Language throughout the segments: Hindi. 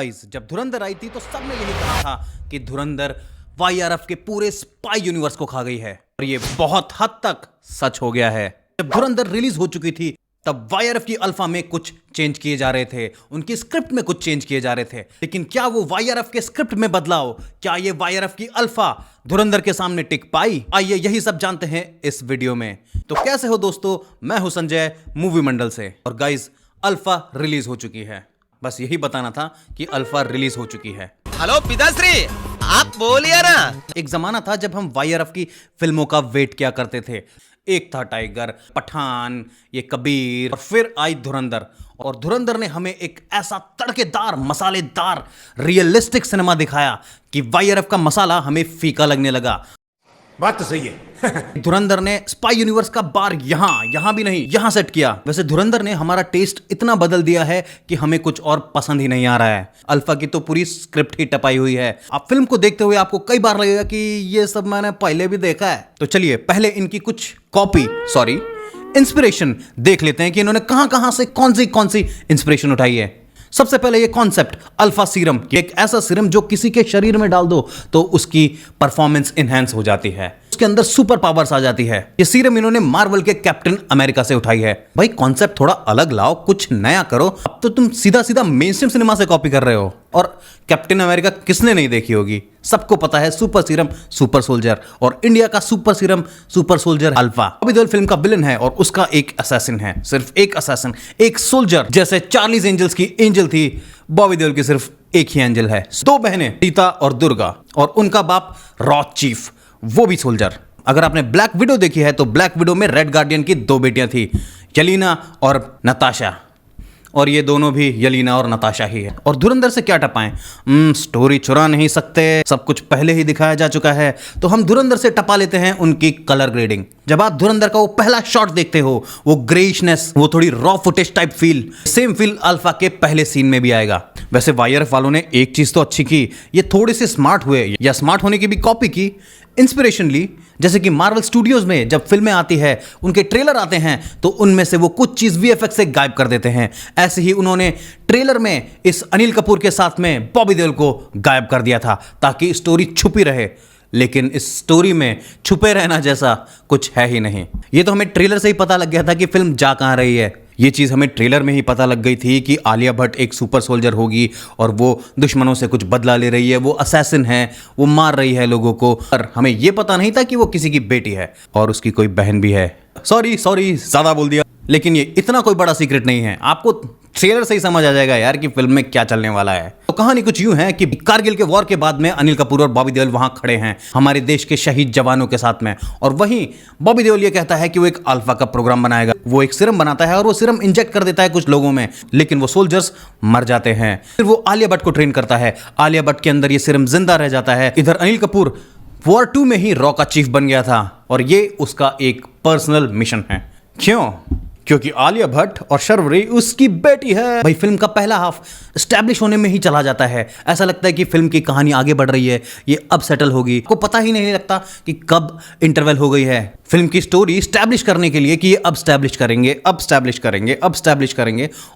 गाइस, जब धुरंधर आई थी तो सबने यही कहा था कि धुरंधर वाईआरएफ के पूरे स्पाई यूनिवर्स को खा गई है और ये बहुत हद तक सच हो गया है। जब धुरंधर रिलीज हो चुकी थी तब वाईआरएफ की अल्फा में कुछ चेंज किए जा रहे थे, उनकी स्क्रिप्ट में कुछ चेंज किए जा रहे थे, लेकिन क्या वो वाईआरएफ के स्क्रिप्ट में बदलाव, क्या ये वाईआरएफ की अल्फा धुरंधर के सामने टिक पाई? आइए यही सब जानते हैं इस वीडियो में। तो कैसे हो दोस्तों, मैं हूं संजय मूवी मंडल से और गाइस अल्फा रिलीज हो चुकी है। बस यही बताना था कि अल्फा रिलीज हो चुकी है। हेलो पिताश्री, आप बोलिए ना। एक जमाना था जब हम वाईआरएफ की फिल्मों का वेट किया करते थे। एक था टाइगर, पठान, ये कबीर और फिर आई धुरंधर। और धुरंधर ने हमें एक ऐसा तड़केदार मसालेदार रियलिस्टिक सिनेमा दिखाया कि वाईआरएफ का मसाला हमें फीका लगने लगा। बात तो सही है। धुरंधर ने स्पाई यूनिवर्स का बार यहां भी नहीं, यहां सेट किया। वैसे धुरंधर ने हमारा टेस्ट इतना बदल दिया है कि हमें कुछ और पसंद ही नहीं आ रहा है। अल्फा की तो पूरी स्क्रिप्ट ही टपाई हुई है। आप फिल्म को देखते हुए आपको कई बार लगेगा कि ये सब मैंने पहले भी देखा है। तो चलिए पहले इनकी कुछ इंस्पिरेशन देख लेते हैं कि इन्होंने कहां से कौन सी इंस्पिरेशन उठाई है। सबसे पहले ये कॉन्सेप्ट अल्फा सीरम, एक ऐसा सीरम जो किसी के शरीर में डाल दो तो उसकी परफॉर्मेंस इनहेंस हो जाती है, उसके अंदर सुपर पावर्स आ जाती है। ये सीरम इन्होंने मार्वल के कैप्टन अमेरिका से उठाई है। भाई कॉन्सेप्ट थोड़ा अलग लाओ, कुछ नया करो। अब तो तुम सीधा मेनस्ट्रीम सिनेमा से कॉपी कर रहे हो। और कैप्टन अमेरिका किसने नहीं देखी होगी, सबको पता है। सुपर सीरम सुपर सोल्जर, और इंडिया का super serum super soldier alpha. Bobby Deol film का विलन है और उसका एक असैसिन है, सिर्फ एक असैसिन, एक सोल्जर। जैसे चार्लीज एंजल्स की एंजल थी, बॉबी देओल की सिर्फ एक ही एंजल है। दो बहनें सीता और दुर्गा, और उनका बाप रॉथ चीफ, वो भी सोल्जर। अगर आपने ब्लैक विडो देखी है तो ब्लैक विडो में रेड गार्डियन की दो बेटियां थी, येलेना और नताशा, और ये दोनों भी येलेना और नताशा ही है। और धुरंधर से क्या टपाएं? स्टोरी चुरा नहीं सकते, सब कुछ पहले ही दिखाया जा चुका है। तो हम धुरंधर से टपा लेते हैं उनकी कलर ग्रेडिंग। जब आप धुरंधर का वो पहला शॉट देखते हो, वो ग्रेइशनेस, वो थोड़ी raw footage type feel, same feel alpha के पहले सीन में भी आएगा। वैसे वाईआरएफ वालों ने एक चीज तो अच्छी की, ये थोड़े से स्मार्ट हुए, या स्मार्ट होने की भी कॉपी की, इंस्पिरेशन ली। जैसे कि मार्वल स्टूडियोज में जब फिल्में आती है, उनके ट्रेलर आते हैं तो उनमें से वो कुछ चीज वीएफएक्स से गायब कर देते हैं। ऐसे ही उन्होंने ट्रेलर में इस अनिल कपूर के साथ में बॉबी देओल को गायब कर दिया था ताकि स्टोरी छुपी रहे। लेकिन इस स्टोरी में छुपे रहना जैसा कुछ है ही नहीं। ये तो हमें ट्रेलर से ही पता लग गया था कि फिल्म जा कहां रही है। ये चीज़ हमें ट्रेलर में ही पता लग गई थी कि आलिया भट्ट एक सुपर सोल्जर होगी और वो दुश्मनों से कुछ बदला ले रही है, वो असैसिन है, वो मार रही है लोगों को। पर हमें ये पता नहीं था कि वो किसी की बेटी है और उसकी कोई बहन भी है। सॉरी ज़्यादा बोल दिया, लेकिन ये इतना कोई बड़ा सीक्रेट नहीं है। आपको ट्रेलर से ही समझ आ जाएगा यार कि फिल्म में क्या चलने वाला है। तो कहानी कुछ यूं है कि कारगिल के वॉर के बाद में अनिल कपूर और बॉबी देओल वहां खड़े हैं हमारे देश के शहीद जवानों के साथ में, और वहीं बॉबी देओल ये कहता है कि वो एक अल्फा का प्रोग्राम बनाएगा। वो एक सीरम बनाता है और वो सीरम इंजेक्ट कर देता है कुछ लोगों में, लेकिन वो सोल्जर्स मर जाते हैं। फिर वो आलिया भट्ट को ट्रेन करता है, आलिया भट्ट के अंदर ये सीरम जिंदा रह जाता है। इधर अनिल कपूर वॉर 2 में ही रॉ का चीफ बन गया था और ये उसका एक पर्सनल मिशन है। क्यों? क्योंकि आलिया भट्ट और शर्वरी उसकी बेटी है। भाई फिल्म का पहला हाफ एस्टैब्लिश होने में ही चला जाता है। ऐसा लगता है कि फिल्म की कहानी आगे बढ़ रही है, ये अब सेटल होगी। आपको पता ही नहीं लगता कि कब इंटरवल हो गई है। फिल्म की स्टोरी एस्टैब्लिश करने के लिए कि ये अब एस्टैब्लिश करेंगे,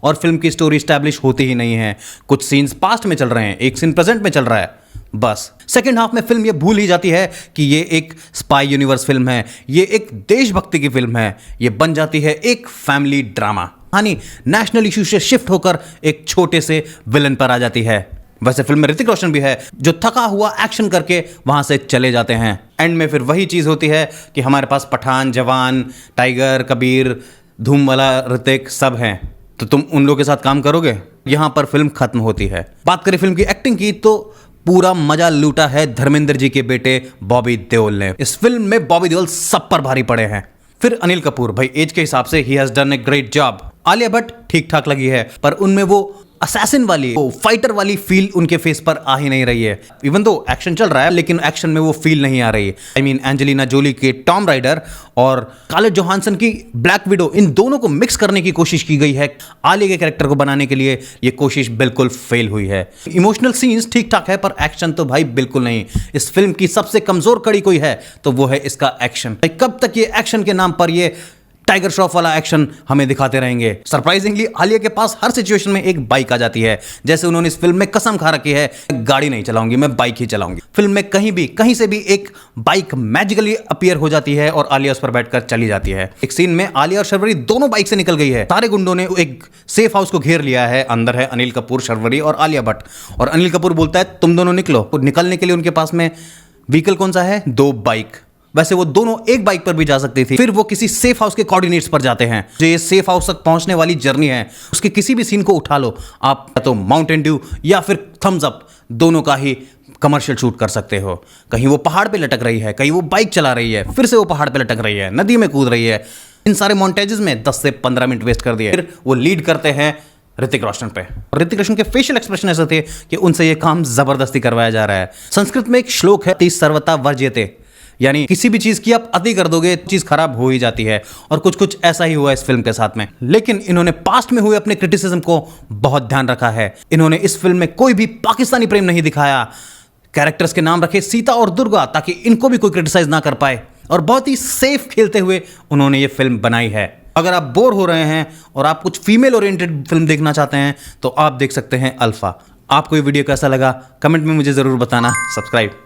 और फिल्म की स्टोरी एस्टैब्लिश होती ही नहीं है। कुछ सीन्स पास्ट में चल रहे हैं, एक सीन प्रेजेंट में चल रहा है। बस सेकेंड हाफ में फिल्म ये भूल ही जाती है कि ये एक स्पाई यूनिवर्स फिल्म है, ये एक देशभक्ति की फिल्म है। ये बन जाती है एक फैमिली ड्रामा। कहानी नेशनल इशू से शिफ्ट होकर एक छोटे से विलन पर आ जाती है। वैसे फिल्म में ऋतिक रोशन भी है जो थका हुआ एक्शन करके वहां से चले जाते हैं। एंड में फिर वही चीज होती है कि हमारे पास पठान, जवान, टाइगर, कबीर, धूम वाला ऋतिक सब हैं। तो तुम उन लोगों के साथ काम करोगे? यहां पर फिल्म खत्म होती है। बात करें फिल्म की एक्टिंग की तो पूरा मजा लूटा है धर्मेंद्र जी के बेटे बॉबी देओल ने। इस फिल्म में बॉबी देओल सब पर भारी पड़े हैं। फिर अनिल कपूर, भाई एज के हिसाब से he has done a great job. Alia Bhatt ठीक ठाक लगी है, पर उनमें वो असैसिन वाली, वो फाइटर वाली फील उनके फेस पर आ ही नहीं रही है। इवन दो एक्शन चल रहा है लेकिन एक्शन में वो फील नहीं आ रही है। आई मीन एंजेलिना जोली के टॉम राइडर और स्कारलेट जोहानसन की ब्लैक विडो, इन दोनों को मिक्स करने की कोशिश की गई है आलिया के कैरेक्टर को बनाने के लिए। ये कोशिश बिल्कुल फेल हुई है। इमोशनल सीन्स ठीक ठाक है पर एक्शन तो भाई बिल्कुल नहीं। इस फिल्म की सबसे कमजोर कड़ी कोई है तो वो है इसका एक्शन। कब तक ये एक्शन के नाम पर ये टाइगर श्रॉफ वाला एक्शन हमें दिखाते रहेंगे। सरप्राइजिंगली आलिया के पास हर सिचुएशन में एक बाइक आ जाती है, जैसे उन्होंने इस फिल्म में कसम खा रखी है, गाड़ी नहीं चलाऊंगी, मैं बाइक ही चलाऊंगी। फिल्म में कहीं से भी एक बाइक मैजिकली अपीयर हो जाती है और आलिया उस पर बैठकर चली जाती है। एक सीन में आलिया और शर्वरी दोनों बाइक से निकल गई है। सारे गुंडों ने एक सेफ हाउस को घेर लिया है। अंदर है अनिल कपूर, शर्वरी और आलिया भट्ट। और अनिल कपूर बोलता है तुम दोनों निकलो। निकलने के लिए उनके पास में व्हीकल कौन सा है? 2 बाइक। वैसे वो दोनों एक बाइक पर भी जा सकती थी। फिर वो किसी सेफ हाउस के कोऑर्डिनेट्स पर जाते हैं। जो ये सेफ हाउस तक पहुंचने वाली जर्नी है, उसके किसी भी सीन को उठा लो आप, तो माउंटेन ड्यू या फिर थम्स अप, दोनों का ही कमर्शियल शूट कर सकते हो। कहीं वो पहाड़ पे लटक रही है, कहीं वो बाइक चला रही है, फिर से वो पहाड़ पे लटक रही है, नदी में कूद रही है। इन सारे मोन्टेजेस में 10 से 15 मिनट वेस्ट कर दिए। फिर वो लीड करते हैं ऋतिक रोशन पे। ऋतिक रोशन के फेशियल एक्सप्रेशन ऐसे थे कि उनसे ये काम जबरदस्ती करवाया जा रहा है। संस्कृत में एक श्लोक है, 30 सर्वथा वर्ज्यते, यानी किसी भी चीज की आप अति कर दोगे चीज खराब हो ही जाती है। और कुछ ऐसा ही हुआ इस फिल्म के साथ में। लेकिन इन्होंने पास्ट में हुए अपने क्रिटिसिज्म को बहुत ध्यान रखा है। इन्होंने इस फिल्म में कोई भी पाकिस्तानी प्रेम नहीं दिखाया। कैरेक्टर्स के नाम रखे सीता और दुर्गा, ताकि इनको भी कोई क्रिटिसाइज ना कर पाए। और बहुत ही सेफ खेलते हुए उन्होंने ये फिल्म बनाई है। अगर आप बोर हो रहे हैं और आप कुछ फीमेल ओरिएंटेड फिल्म देखना चाहते हैं तो आप देख सकते हैं अल्फा। आपको ये वीडियो कैसा लगा कमेंट में मुझे जरूर बताना। सब्सक्राइब